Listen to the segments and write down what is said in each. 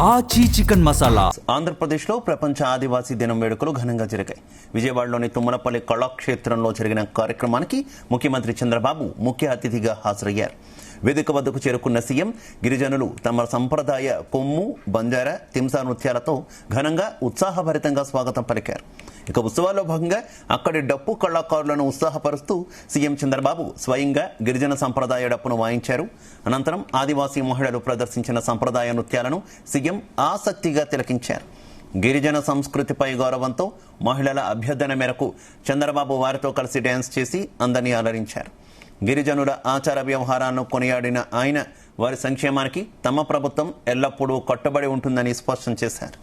ఆచి చికెన్ మసాలా. ఆంధ్రప్రదేశ్లో ప్రపంచ ఆదివాసీ దినం వేడుకలు ఘనంగా జరిగాయి. విజయవాడలోని తుమ్మలపల్లి కళాక్షేత్రంలో జరిగిన కార్యక్రమానికి ముఖ్యమంత్రి చంద్రబాబు ముఖ్య అతిథిగా హాజరయ్యారు. వేదిక వద్దకు చేరుకున్న సీఎం గిరిజనులు తమ సంప్రదాయ కొమ్ము, బంజారా, తింసా నృత్యాలతో ఘనంగా ఉత్సాహభరితంగా స్వాగతం పలికారు. ఇక ఉత్సవాల్లో భాగంగా అక్కడి డప్పు కళాకారులను ఉత్సాహపరుస్తూ సీఎం చంద్రబాబు స్వయంగా గిరిజన సంప్రదాయ డప్పును వాయించారు. అనంతరం ఆదివాసీ మహిళలు ప్రదర్శించిన సంప్రదాయ నృత్యాలను సీఎం ఆసక్తిగా తిలకించారు. గిరిజన సంస్కృతిపై గౌరవంతో మహిళల అభ్యర్థన మేరకు చంద్రబాబు వారితో కలిసి డ్యాన్స్ చేసి అందరినీ అలరించారు. గిరిజనుల ఆచార వ్యవహారాలను కొనియాడిన ఆయన వారి సంక్షేమానికి తమ ప్రభుత్వం ఎల్లప్పుడూ కట్టుబడి ఉంటుందని స్పష్టం చేశారు.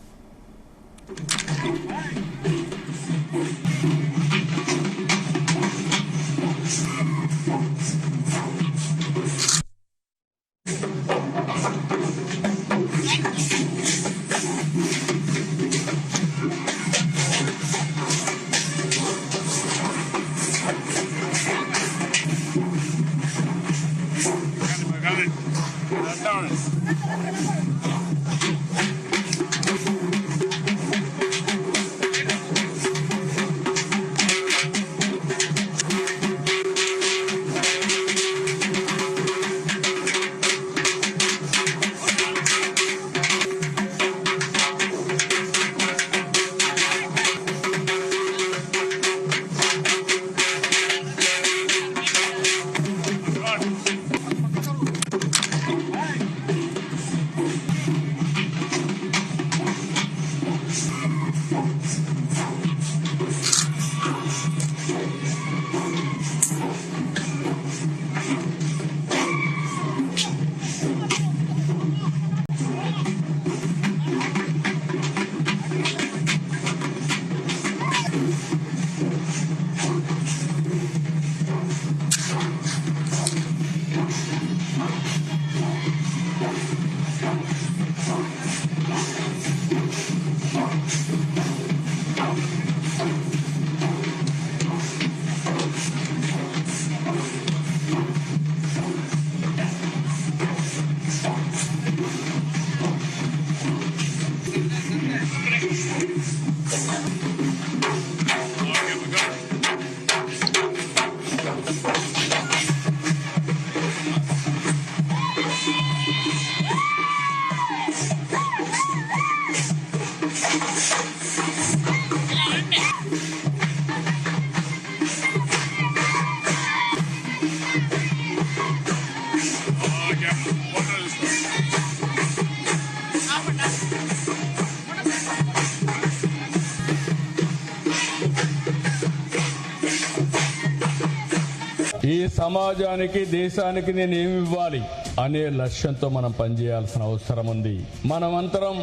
ఈ సమాజానికి, దేశానికి నేను ఏమి ఇవ్వాలి అనే లక్ష్యంతో మనం పనిచేయాల్సిన అవసరం ఉంది. మనమంతరం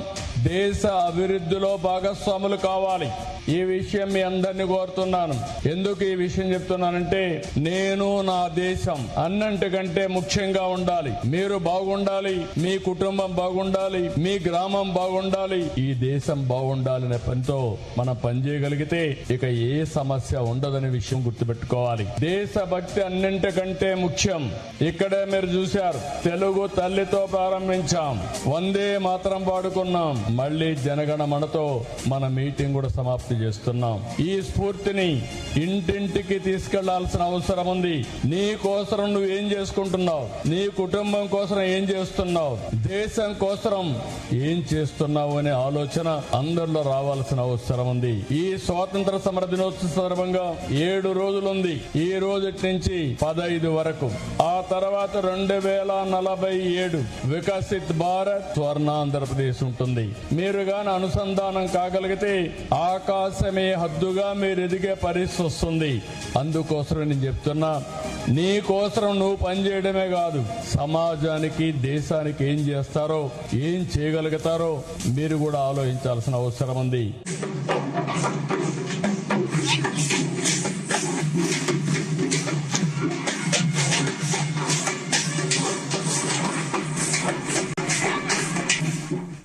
దేశ అభివృద్ధిలో భాగస్వాములు కావాలి. ఈ విషయం మీ అందరినీ కోరుతున్నాను. ఎందుకు ఈ విషయం చెప్తున్నానంటే, నేను నా దేశం అన్నింటికంటే ముఖ్యంగా ఉండాలి. మీరు బాగుండాలి, మీ కుటుంబం బాగుండాలి, మీ గ్రామం బాగుండాలి, ఈ దేశం బాగుండాలనే పనితో మనం పనిచేయగలిగితే ఇక ఏ సమస్య ఉండదనే విషయం గుర్తుపెట్టుకోవాలి. దేశభక్తి అన్నింటికంటే ముఖ్యం. ఇక్కడే మీరు చూశారు, తెలుగు తల్లితో ప్రారంభించాం, వందే మాతరం పాడుకున్నాం, మళ్లీ జనగణమనతో మన మీటింగ్ కూడా సమాప్తి చేస్తున్నాం. ఈ స్ఫూర్తిని ఇంటింటికి తీసుకెళ్లాల్సిన అవసరం ఉంది. నీ కోసం నువ్వు ఏం చేసుకుంటున్నావు, నీ కుటుంబం కోసం ఏం చేస్తున్నావు, దేశం కోసం ఏం చేస్తున్నావు అనే ఆలోచన అందరిలో రావాల్సిన అవసరం ఉంది. ఈ స్వాతంత్ర సమర దినోత్సవ సందర్భంగా 7 రోజులుంది. ఈ రోజు నుంచి 15 వరకు, ఆ తర్వాత 2047 వికసిత్ భారత్ స్వర్ణాంధ్రప్రదేశ్ ఉంటుంది. మీరు గాని అనుసంధానం కాగలిగితే ఆకాశమే హద్దుగా మీరు ఎదిగే పరిస్థితి వస్తుంది. అందుకోసం నేను చెప్తున్నా, నీ కోసం నువ్వు పనిచేయడమే కాదు, సమాజానికి, దేశానికి ఏం చేస్తారో, ఏం చేయగలుగుతారో మీరు కూడా ఆలోచించాల్సిన అవసరం ఉంది.